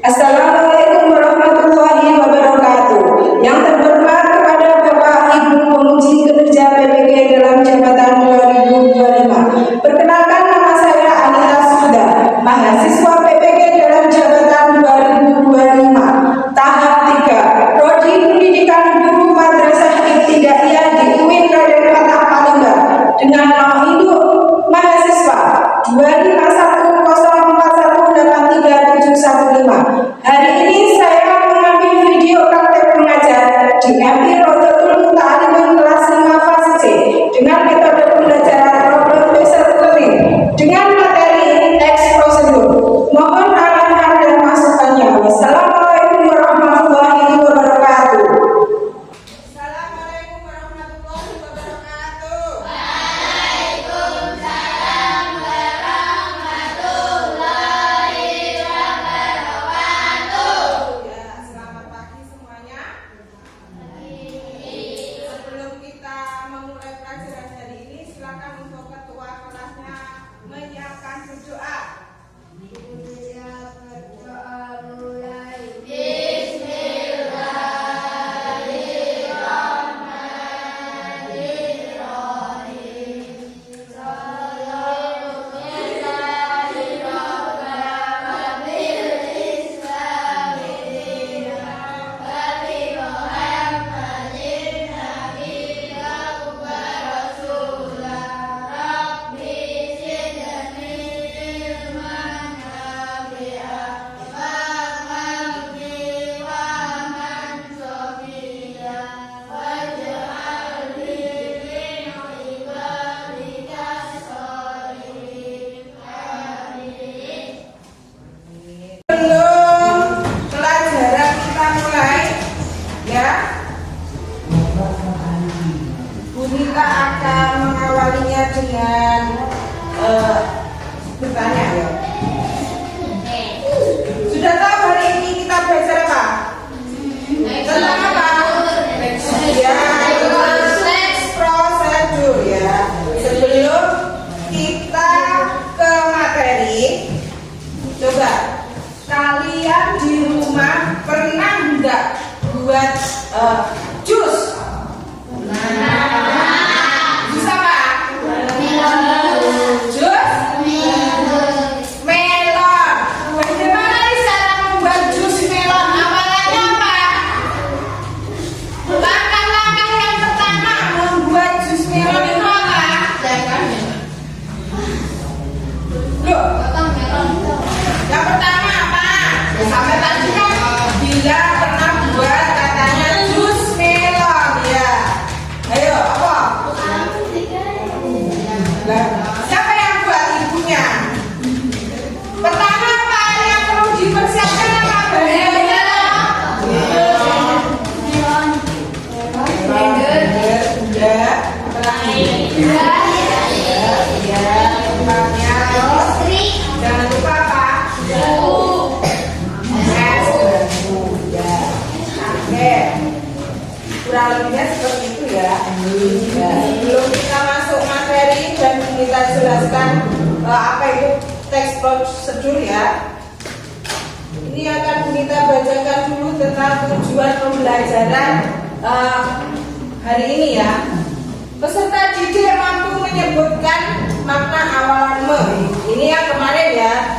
Assalamualaikum warahmatullahi wabarakatuh. Yang terhormat kepada Bapak Ibu Penguji Kinerja PPG dalam jabatan 2025. Perkenalkan, nama saya Anita Suda, mahasiswa PPG dalam jabatan 2025. Tahap 3, Prodi Pendidikan Guru Madrasah Ibtidaiyah di UIN Raden Fatah Palembang dengan nomor induk mahasiswa 25104183715. Hari ini saya mengambil video praktek mengajar di MI Rodotul Muta'alimin kelas 5 fase C dengan metode pembelajaran problem based learning dengan materi teks prosedur. Mohon arahan dan masukannya. Wassalamualaikum warahmatullahi wabarakatuh. Assalamualaikum warahmatullahi wabarakatuh. Waalaikumsalam warahmatullahi wabarakatuh. Ya, selamat pagi semuanya. Sebelum kita memulai pelajaran hari ini, silakan untuk ketua kelasnya menyiapkan berdoa. Sebelum pelajaran kita mulai, ya, Bu Nita akan mengawalinya dengan bertanya. Ya. Sudah tahu hari ini kita belajar apa? Tentang apa? Ya, teks prosedur ya. Sebelum kita ke materi, coba kalian di rumah pernah nggak buat jus? Jus apa? Jus melon. Bagaimana cara membuat jus melon? Amalannya apa? Langkah-langkah yang pertama membuat jus melon itu apa? Loh, yang pertama apa? Sampai tadi kan bila pernah buat katanya jus melon ya. Ayo apa? Lah, siapa yang buat ibunya? Pertama apa yang perlu dipersiapkan apa? Blender. Jangan lupa apa? Es batu ya. Oke. Kurang lebihnya seperti itu ya. Sebelum kita masuk materi dan kita jelaskan apa itu teks prosedur ya. Ini akan kita bacakan dulu tentang tujuan pembelajaran hari ini ya. Peserta didik mampu menyebutkan makna awalan me. Ini yang kemarin ya.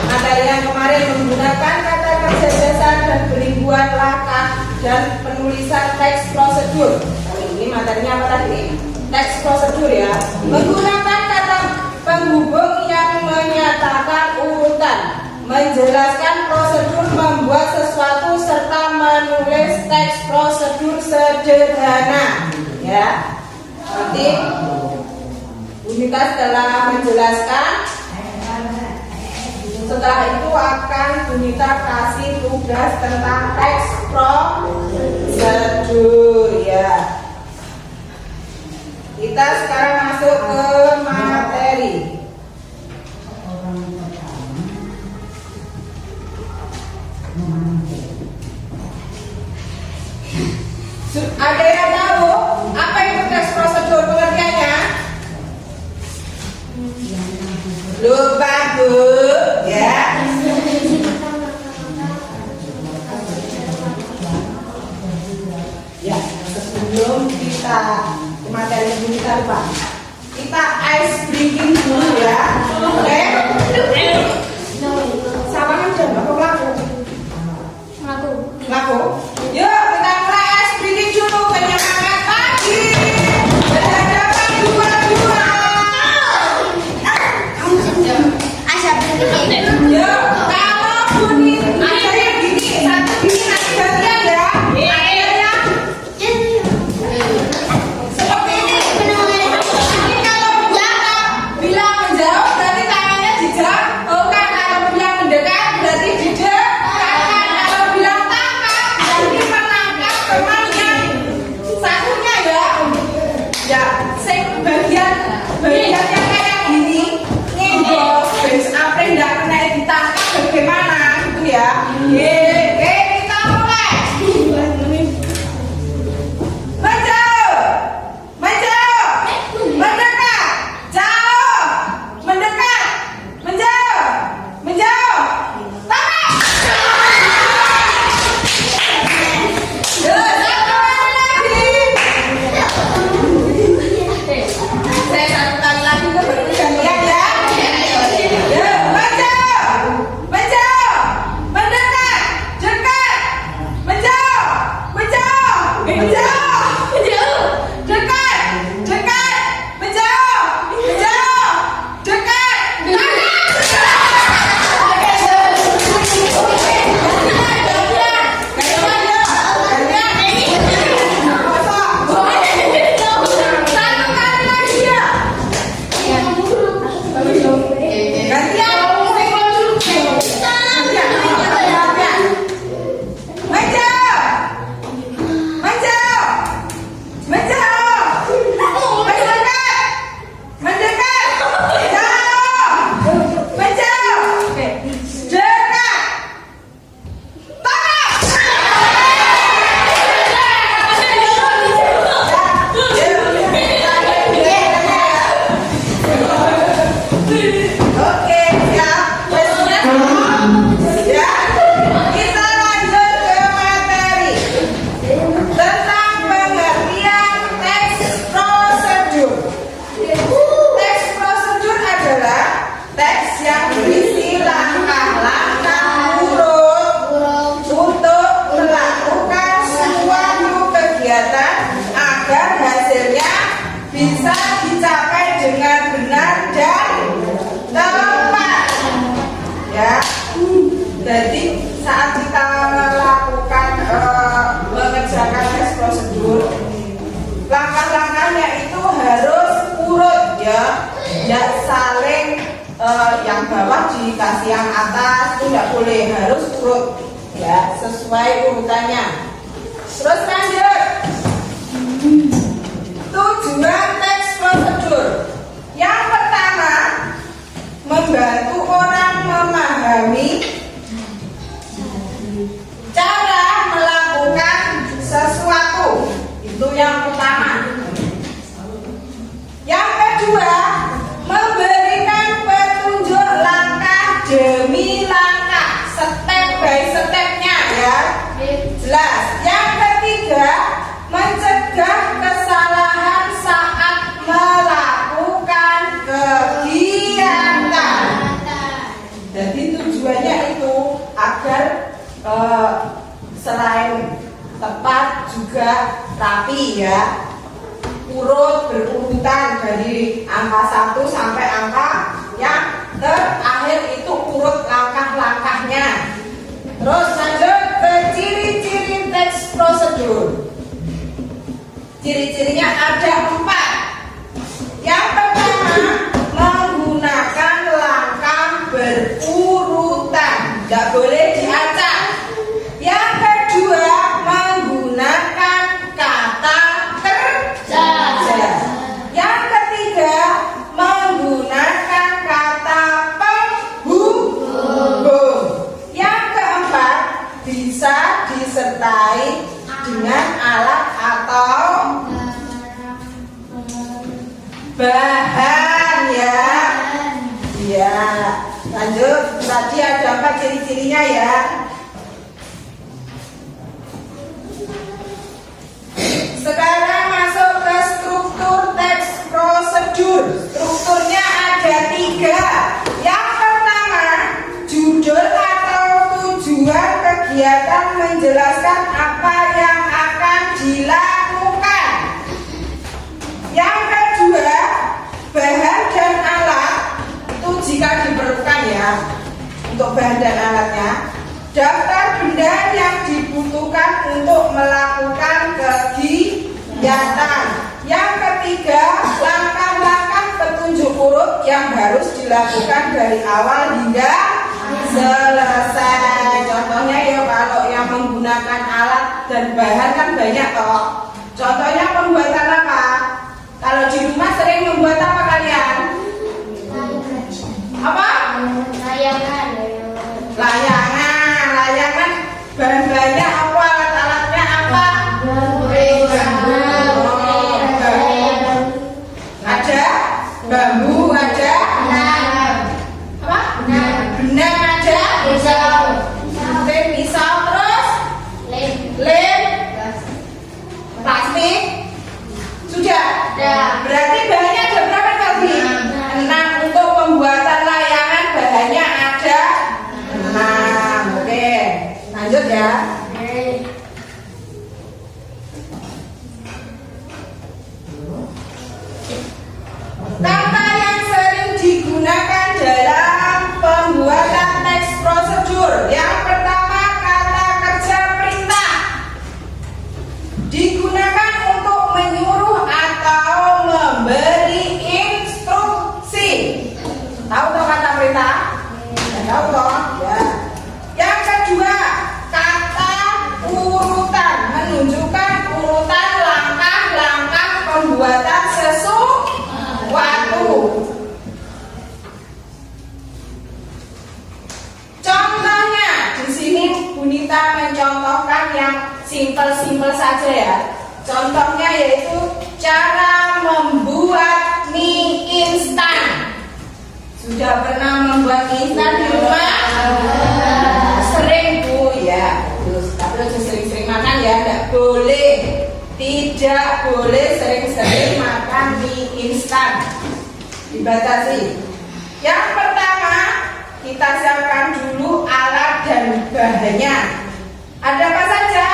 Materi yang kemarin menggunakan kata kerja dasar dan beribuan langkah dan penulisan teks prosedur. Kali ini materinya apa tadi? Teks prosedur ya. Menggunakan kata penghubung yang menyatakan urutan, menjelaskan prosedur membuat sesuatu serta menulis teks prosedur sederhana ya. Nanti Bu Nita setelah menjelaskan, setelah itu akan Bu Nita kasih tugas tentang teks prosedur ya. Kita sekarang masuk ke materi. Ada yang tahu apa itu teks prosedur pengertiannya? Lupa Bu ya. kita materi ini kita lupa. Kita ice breaking dulu ya. Oke? Sama aja, apa laku? Laku. Yuk kita mulai ice breaking dulu. Penyemangat pagi. Berhadapan dua-dua. Yuk, kalau bunyi akhirnya gini, satu gini nanti gantian ya. Akhirnya seperti ini. Ini kalau bilang menjauh berarti tangannya dijauhkan. Kalau bilang mendekat berarti didekatkan. Kalau bilang tangkap berarti menangkap temannya. Satunya ya. Ya, bagian yang kayak gini ngebos, apa enggak kena ditangkap bagaimana gitu ya. Kita mulai. Menjauh, mendekat, jauh, mendekat, menjauh, tangkap. Satu kali lagi. Saya satu kali lagi ke bergantian ya. Bisa dicapai dengan benar dan tepat ya. Jadi saat kita melakukan mengerjakan tes prosedur, langkah-langkahnya itu harus urut ya, tidak saling yang bawah dikasih yang atas, tidak boleh, harus urut ya, sesuai urutannya. Terus lanjut. Tujuan teks prosedur. Yang pertama, membantu orang memahami cara melakukan sesuatu. Itu yang pertama. Yang kedua, memberikan petunjuk langkah demi langkah, step by stepnya ya. Jelas. Yang ketiga, mencegah kesalahan saat melakukan kegiatan. Jadi tujuannya itu agar selain tepat juga rapi ya, urut berurutan dari angka 1 sampai angka yang terakhir itu urut langkah-langkahnya. Terus lanjut ke ciri-ciri teks prosedur. Ciri-cirinya ada 4. Yang pertama, menggunakan langkah berurutan, tidak boleh diacak. Yang kedua, menggunakan kata kerja. Yang ketiga, menggunakan kata penghubung. Yang keempat, bisa disertai dengan alat atau bahan ya. Ya, lanjut. Tadi ada 4 ciri-cirinya ya. Sekarang masuk ke ketiga, yang pertama, judul atau tujuan kegiatan menjelaskan apa yang akan dilakukan. Yang kedua, bahan dan alat itu jika diperlukan ya, untuk bahan dan alatnya. Daftar benda yang dibutuhkan untuk melakukan kegiatan. Yang ketiga, langkah-langkah petunjuk urut yang harus dilakukan dari awal hingga selesai. Contohnya ya kalau yang menggunakan alat dan bahan kan banyak toh. Contohnya pembuatan apa? Kalau di rumah sering membuat apa kalian? Apa? Layangan. Bahan-bahannya apa? Alat-alatnya apa? Ada bambu, ada apa? Benang ada, pisau, terus lem, plastik, sudah. Berarti bahannya ada berapa tadi? 6. Untuk pembuatan layangan bahannya ada 6. Oke, lanjut ya. Kata yang sering digunakan dalam pembuatan teks prosedur. Yang pertama, kata kerja perintah. Digunakan untuk menyuruh atau memberi instruksi. Tahu toh kata perintah? Tahu toh? Ya. Yang kedua, kata urutan. Menunjukkan urutan langkah-langkah pembuatan sesuatu. Contohnya di sini Bunita mencontohkan yang simpel-simpel saja ya. Contohnya yaitu cara membuat mie instan. Sudah pernah membuat mie instan di rumah? Sering Bu ya. Terus tapi harus sering-sering makan ya, tidak boleh. Tidak boleh sering-sering makan mie instan. Dibatasi. Yang pertama, kita siapkan dulu alat dan bahannya. Ada apa saja?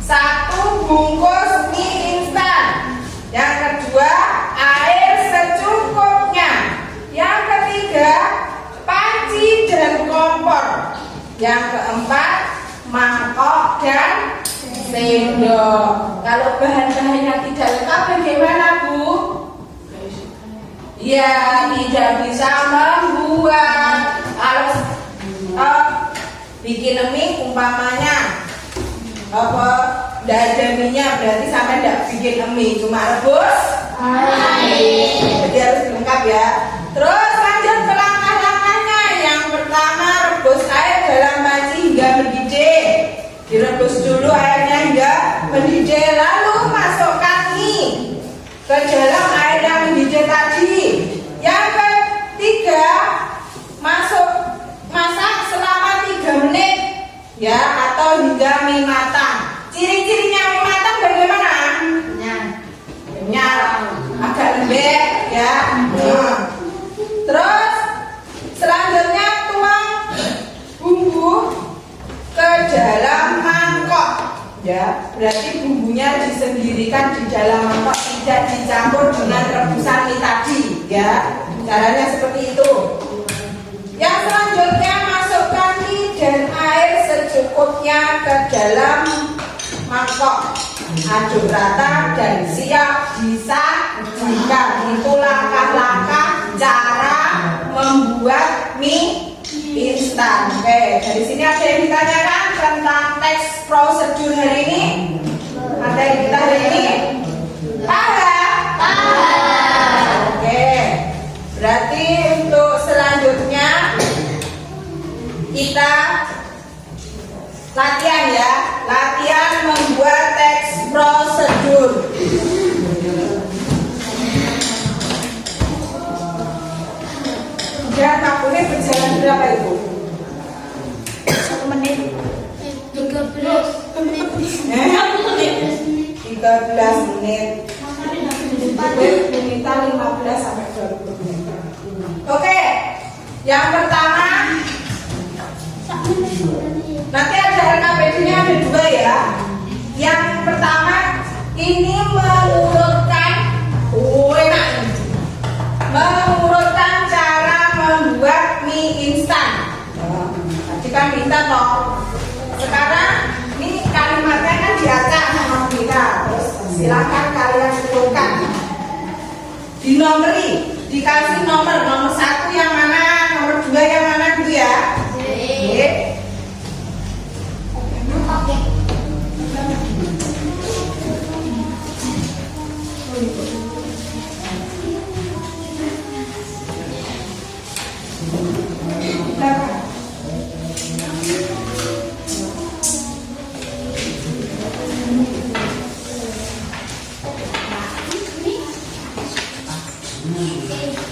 1 bungkus mie instan. Yang kedua, air secukupnya. Yang ketiga, panci dan kompor. Yang keempat, mangkok dan sendok. Kalau bahan-bahannya tidak lengkap bagaimana Bu? Ya, tidak bisa membuat. Harus bikin mie umpamanya apa? Tidak ada minyak, berarti sampai tidak bikin mie, cuma rebus air. Jadi harus lengkap ya. Terus lanjut ke langkah-langkahnya. Yang pertama, rebus air dalam panci hingga mendidih. Direbus dulu airnya hingga mendidih, lalu masukkan mie ke dalam air yang mendidih tadi. Yang ketiga, masak selama 3 menit ya, atau hingga mie matang. Ciri-cirinya mie matang bagaimana? Kenyal, agak lembek ya. Terus selanjutnya tuang bumbu ke dalam mangkok ya, berarti bumbunya disendirikan di dalam mangkok, tidak dicampur dengan rebusan mie tadi ya. Caranya seperti itu. Yang selanjutnya, masukkan mie dan air secukupnya ke dalam mangkok. Aduk rata dan siap disajikan. Itu langkah-langkah cara membuat mie instan. Oke, dari sini ada yang ditanyakan tentang teks prosedur hari ini? Ada yang kita hari ini? Paham? Oke, berarti untuk selanjutnya kita latihan ya. Latihan membuat teks prosedur. Dan waktunya berjalan berapa Ibu? 1 menit. 13 menit. 13 menit. Minta 15 sampai 20 menit. Oke. Yang pertama, nanti ada LKPD-nya ada dua ya. Yang pertama ini mengurutkan, enak, mengurutkan cara membuat mie instan. Tadi kan minta toh. Sekarang ini kalimatnya kan diacak sama kita. Terus silakan kalian urutkan. Dinomori, dikasih nomor 1 yang mana, nomor 2 yang mana gitu ya. Oke.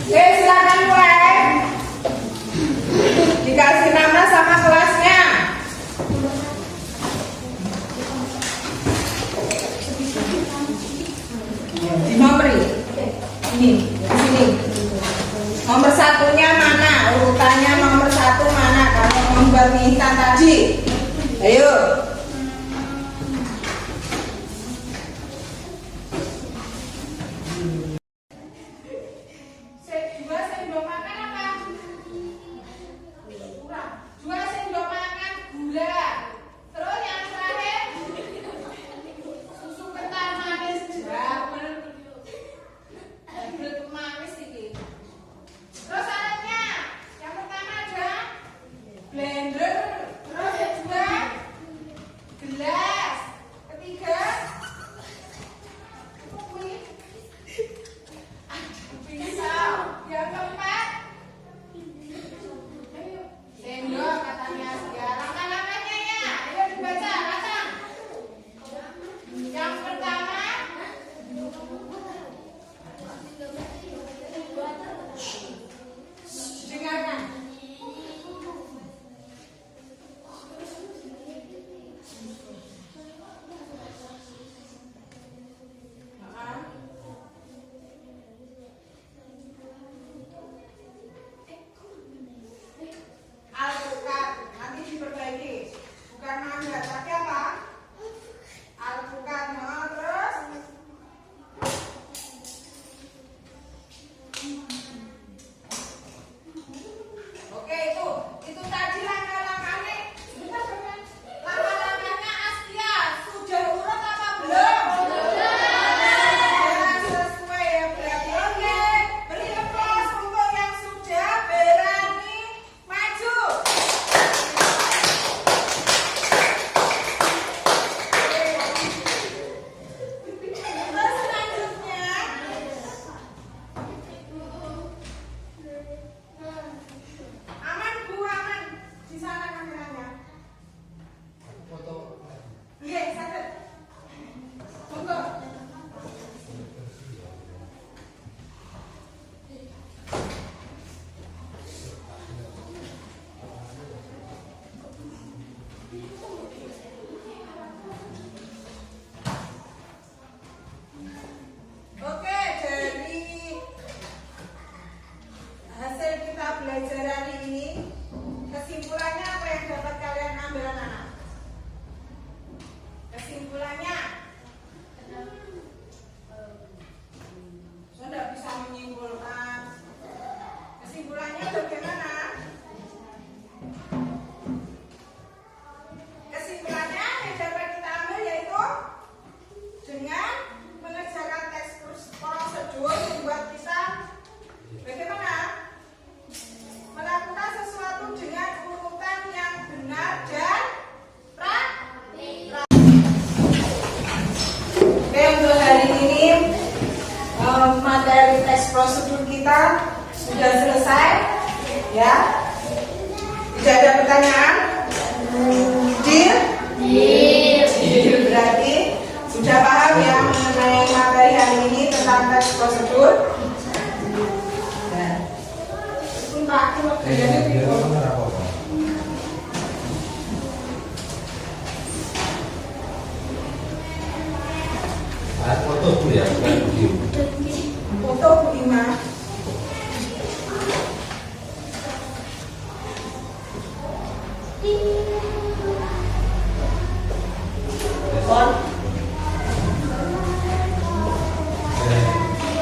Oke, silakan mulai. Dikasih nama sama kelasnya. Dinomori. Ini, di sini. Nomor 1-nya mana? Urutannya nomor 1 mana? Kalau membuat mie instan tadi. Ayo. Dua sendok makan apa? Kurang. 2 sendok makan gula. Terus yang terakhir susu kental manis double manis ini. Terus alatnya yang pertama ada blender. Terus kedua gelas. Ketiga pisau. Yang keempat sendok katanya sekarang. Langkah-langkahnya ya, ayo dibaca langsung. Yang pertama dengarkan. Alpukat nanti diperbaiki, bukan mangga tapi apa? Alpukat. Nah, terus oke, itu tadi langkah-langkahnya. Langkah-langkahnya Astia sudah urut apa belum? Sudah sesuai ya berarti. Oke, beri aplaus untuk yang sudah berani maju. Terus selanjutnya aman Bu, aman di sana kameranya. Iya, sakit. Monggo. Oke, dari hasil kita belajar hari ini, kesimpulannya apa yang dapat kalian ambil anak-anak? Kesimpulannya, saya tidak bisa menyimpulkan. Kesimpulannya bagaimana? Kesimpulannya yang dapat kita ambil yaitu dengan mengerjakan teks prosedur membuat kita bagaimana? Melakukan sesuatu dengan urutan yang benar dan rapi. Oke, untuk hari ini materi teks prosedur kita sudah selesai ya. Tidak ada pertanyaan? Deal? Deal berarti sudah paham ya mengenai materi hari ini tentang teks prosedur. Foto dulu ya, bukan video. Foto Bu Ima. On.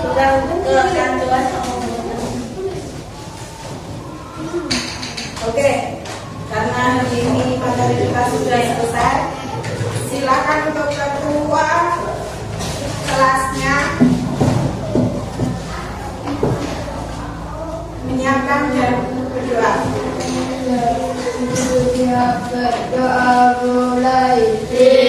Kurang Kecantuan. Oke, karena hari ini materi kita sudah selesai, silakan untuk ketua kelasnya menyiapkan dan berdoa. berdoa mulai.